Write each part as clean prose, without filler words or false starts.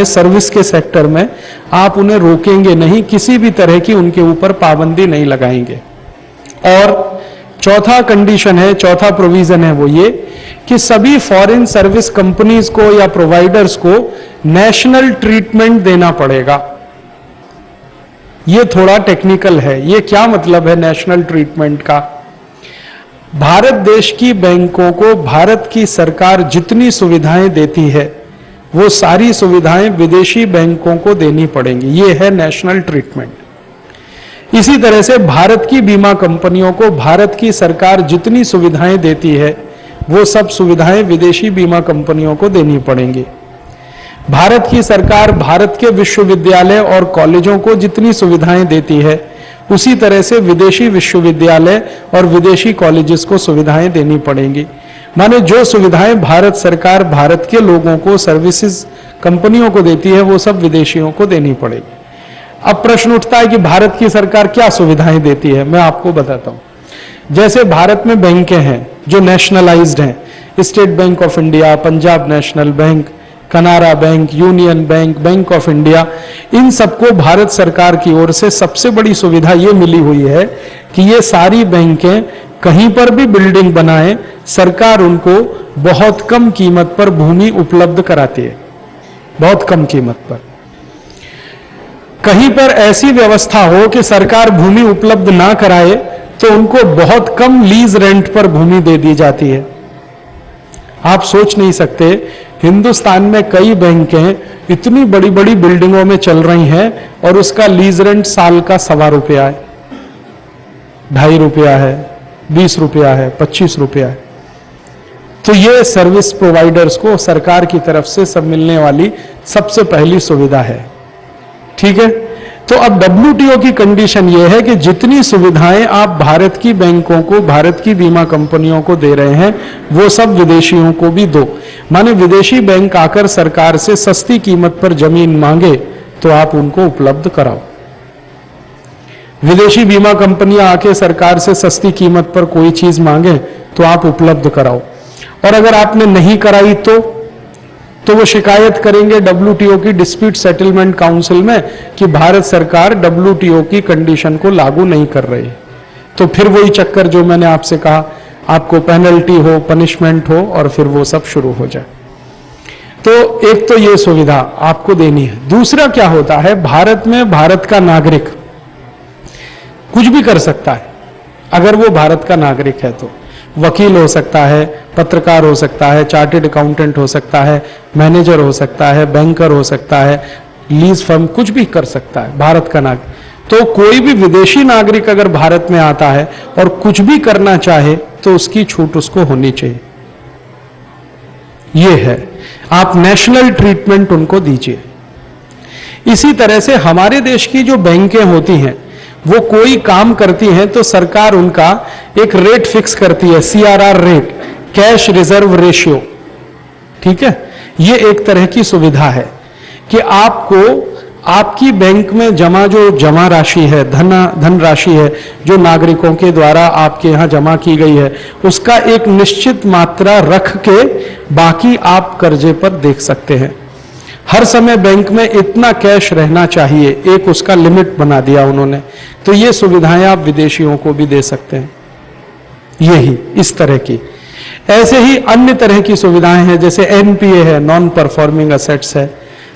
चाहे सर्विस के सेक्टर में, आप उन्हें रोकेंगे नहीं, किसी भी तरह की उनके ऊपर पाबंदी नहीं लगाएंगे। और चौथा कंडीशन है, चौथा प्रोविजन है वो ये कि सभी फॉरेन सर्विस कंपनीज को या प्रोवाइडर्स को नेशनल ट्रीटमेंट देना पड़ेगा। ये थोड़ा टेक्निकल है, ये क्या मतलब है नेशनल ट्रीटमेंट का? भारत देश की बैंकों को भारत की सरकार जितनी सुविधाएं देती है वो सारी सुविधाएं विदेशी बैंकों को देनी पड़ेंगी, ये है नेशनल ट्रीटमेंट। इसी तरह से भारत की बीमा कंपनियों को भारत की सरकार जितनी सुविधाएं देती है वो सब सुविधाएं विदेशी बीमा कंपनियों को देनी पड़ेंगी। भारत की सरकार भारत के विश्वविद्यालय और कॉलेजों को जितनी सुविधाएं देती है उसी तरह से विदेशी विश्वविद्यालय और विदेशी कॉलेजेस को सुविधाएं देनी पड़ेंगी। माने जो सुविधाएं भारत सरकार भारत के लोगों को, सर्विसेज कंपनियों को देती है वो सब विदेशियों को देनी पड़ेगी। अब प्रश्न उठता है कि भारत की सरकार क्या सुविधाएं देती है, मैं आपको बताता हूं। जैसे भारत में बैंकें हैं जो नेशनलाइज्ड हैं, स्टेट बैंक ऑफ इंडिया, पंजाब नेशनल बैंक, कनारा बैंक, यूनियन बैंक, बैंक ऑफ इंडिया, इन सबको भारत सरकार की ओर से सबसे बड़ी सुविधा ये मिली हुई है कि ये सारी बैंकें कहीं पर भी बिल्डिंग बनाएं, सरकार उनको बहुत कम कीमत पर भूमि उपलब्ध कराती है, बहुत कम कीमत पर। कहीं पर ऐसी व्यवस्था हो कि सरकार भूमि उपलब्ध ना कराए तो उनको बहुत कम लीज रेंट पर भूमि दे दी जाती है। आप सोच नहीं सकते, हिंदुस्तान में कई बैंकें इतनी बड़ी बड़ी बिल्डिंगों में चल रही हैं और उसका लीज रेंट साल का ₹1.25 है, ₹2.5 है, ₹20 है, ₹25 है। तो ये सर्विस प्रोवाइडर्स को सरकार की तरफ से सब मिलने वाली सबसे पहली सुविधा है। ठीक है, तो अब WTO की कंडीशन यह है कि जितनी सुविधाएं आप भारत की बैंकों को, भारत की बीमा कंपनियों को दे रहे हैं वो सब विदेशियों को भी दो। माने विदेशी बैंक आकर सरकार से सस्ती कीमत पर जमीन मांगे तो आप उनको उपलब्ध कराओ। विदेशी बीमा कंपनियां आके सरकार से सस्ती कीमत पर कोई चीज मांगे तो आप उपलब्ध कराओ। और अगर आपने नहीं कराई तो वो शिकायत करेंगे WTO की डिस्प्यूट सेटलमेंट काउंसिल में कि भारत सरकार WTO की कंडीशन को लागू नहीं कर रही। तो फिर वही चक्कर जो मैंने आपसे कहा, आपको पेनल्टी हो, पनिशमेंट हो और फिर वो सब शुरू हो जाए। तो एक तो ये सुविधा आपको देनी है। दूसरा क्या होता है, भारत में भारत का नागरिक कुछ भी कर सकता है अगर वो भारत का नागरिक है। तो वकील हो सकता है, पत्रकार हो सकता है, चार्टेड अकाउंटेंट हो सकता है, मैनेजर हो सकता है, बैंकर हो सकता है, लीज फर्म, कुछ भी कर सकता है भारत का नागरिक। तो कोई भी विदेशी नागरिक अगर भारत में आता है और कुछ भी करना चाहे तो उसकी छूट उसको होनी चाहिए। यह है, आप नेशनल ट्रीटमेंट उनको दीजिए। इसी तरह से हमारे देश की जो बैंकें होती हैं वो कोई काम करती हैं तो सरकार उनका एक रेट फिक्स करती है, CRR rate, cash reserve ratio. ठीक है, ये एक तरह की सुविधा है कि आपको आपकी बैंक में जमा राशि है, धन राशि है जो नागरिकों के द्वारा आपके यहां जमा की गई है, उसका एक निश्चित मात्रा रख के बाकी आप कर्जे पर देख सकते हैं। हर समय बैंक में इतना कैश रहना चाहिए, एक उसका लिमिट बना दिया उन्होंने। तो ये सुविधाएं आप विदेशियों को भी दे सकते हैं। यही इस तरह की, ऐसे ही अन्य तरह की सुविधाएं हैं, जैसे NPA है, नॉन परफॉर्मिंग असेट्स है।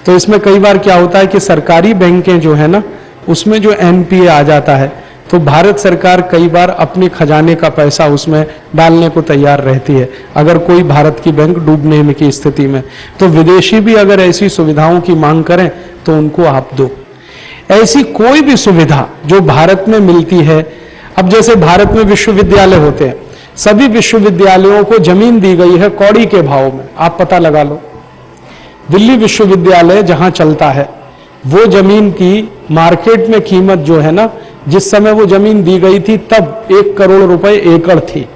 तो इसमें कई बार क्या होता है कि सरकारी बैंकें जो है ना, उसमें जो NPA आ जाता है तो भारत सरकार कई बार अपने खजाने का पैसा उसमें डालने को तैयार रहती है अगर कोई भारत की बैंक डूबने की स्थिति में। तो विदेशी भी अगर ऐसी सुविधाओं की मांग करें तो उनको आप दो। ऐसी कोई भी सुविधा जो भारत में मिलती है, अब जैसे भारत में विश्वविद्यालय होते हैं, सभी विश्वविद्यालयों को जमीन दी गई है कौड़ी के भाव में। आप पता लगा लो, दिल्ली विश्वविद्यालय जहां चलता है वो जमीन की मार्केट में कीमत जो है ना, जिस समय वो जमीन दी गई थी तब 1 करोड़ रुपए एकड़ थी।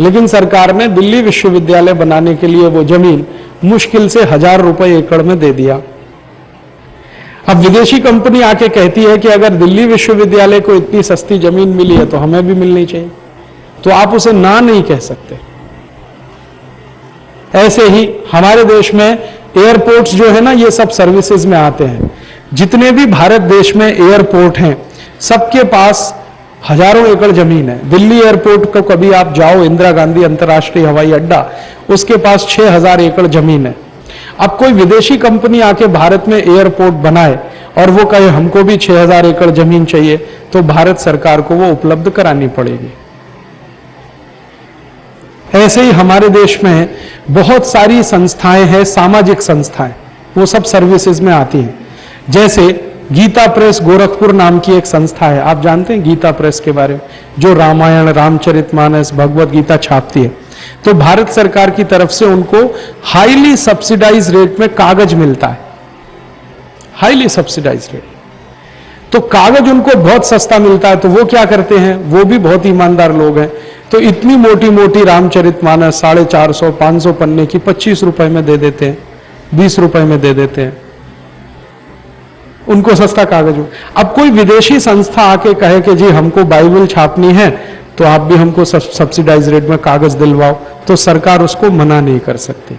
लेकिन सरकार ने दिल्ली विश्वविद्यालय बनाने के लिए वो जमीन मुश्किल से 1000 रुपए एकड़ में दे दिया। अब विदेशी कंपनी आके कहती है कि अगर दिल्ली विश्वविद्यालय को इतनी सस्ती जमीन मिली है तो हमें भी मिलनी चाहिए, तो आप उसे ना नहीं कह सकते। ऐसे ही हमारे देश में एयरपोर्ट्स जो है ना, ये सब सर्विसेज में आते हैं। जितने भी भारत देश में एयरपोर्ट हैं, सबके पास हजारों एकड़ जमीन है। दिल्ली एयरपोर्ट को कभी आप जाओ, इंदिरा गांधी अंतर्राष्ट्रीय हवाई अड्डा, उसके पास 6000 एकड़ जमीन है। अब कोई विदेशी कंपनी आके भारत में एयरपोर्ट बनाए और वो कहे हमको भी 6000 एकड़ जमीन चाहिए, तो भारत सरकार को वो उपलब्ध करानी पड़ेगी। ऐसे ही हमारे देश में बहुत सारी संस्थाएं हैं, सामाजिक संस्थाएं, वो सब सर्विसेज में आती हैं। जैसे गीता प्रेस गोरखपुर नाम की एक संस्था है, आप जानते हैं गीता प्रेस के बारे में, जो रामायण, रामचरितमानस, भगवत गीता छापती है। तो भारत सरकार की तरफ से उनको हाईली सब्सिडाइज रेट में कागज मिलता है, हाईली सब्सिडाइज रेट। तो कागज उनको बहुत सस्ता मिलता है, तो वो क्या करते हैं, वो भी बहुत ईमानदार लोग हैं। तो इतनी मोटी मोटी रामचरितमानस 450 500 पन्ने की 25 रुपए में दे देते हैं, 20 रुपए में दे देते हैं, उनको सस्ता कागज हो। अब कोई विदेशी संस्था आके कहे कि जी हमको बाइबल छापनी है, तो आप भी हमको सब्सिडाइज रेट में कागज दिलवाओ, तो सरकार उसको मना नहीं कर सकती,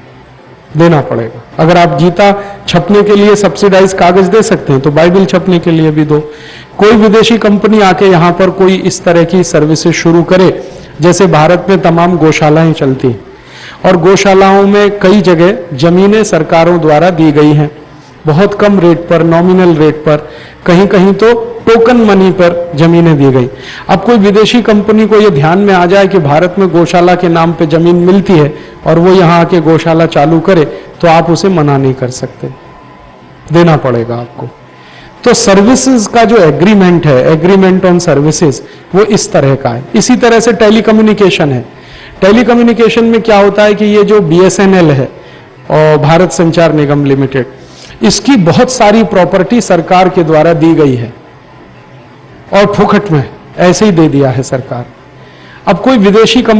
देना पड़ेगा। अगर आप गीता छपने के लिए सब्सिडाइज कागज दे सकते हैं, तो बाइबल छपने के लिए भी दो। कोई विदेशी कंपनी आके यहां पर कोई इस तरह की सर्विसेज शुरू करे, जैसे भारत में तमाम गौशालाएं चलती हैं, और गौशालाओं में कई जगह जमीनें सरकारों द्वारा दी गई हैं, बहुत कम रेट पर, नॉमिनल रेट पर, कहीं कहीं तो टोकन मनी पर जमीनें दी गई। अब कोई विदेशी कंपनी को यह ध्यान में आ जाए कि भारत में गौशाला के नाम पे जमीन मिलती है और वो यहां आके गौशाला चालू करे, तो आप उसे मना नहीं कर सकते, देना पड़ेगा आपको। तो सर्विसेज का जो एग्रीमेंट है, एग्रीमेंट ऑन सर्विसेज, वो इस तरह का है। इसी तरह से टेलीकम्युनिकेशन है। टेलीकम्युनिकेशन में क्या होता है कि ये जो BSNL है और भारत संचार निगम लिमिटेड, इसकी बहुत सारी प्रॉपर्टी सरकार के द्वारा दी गई है और फुकट में ऐसे ही दे दिया है सरकार। अब कोई विदेशी कंपनी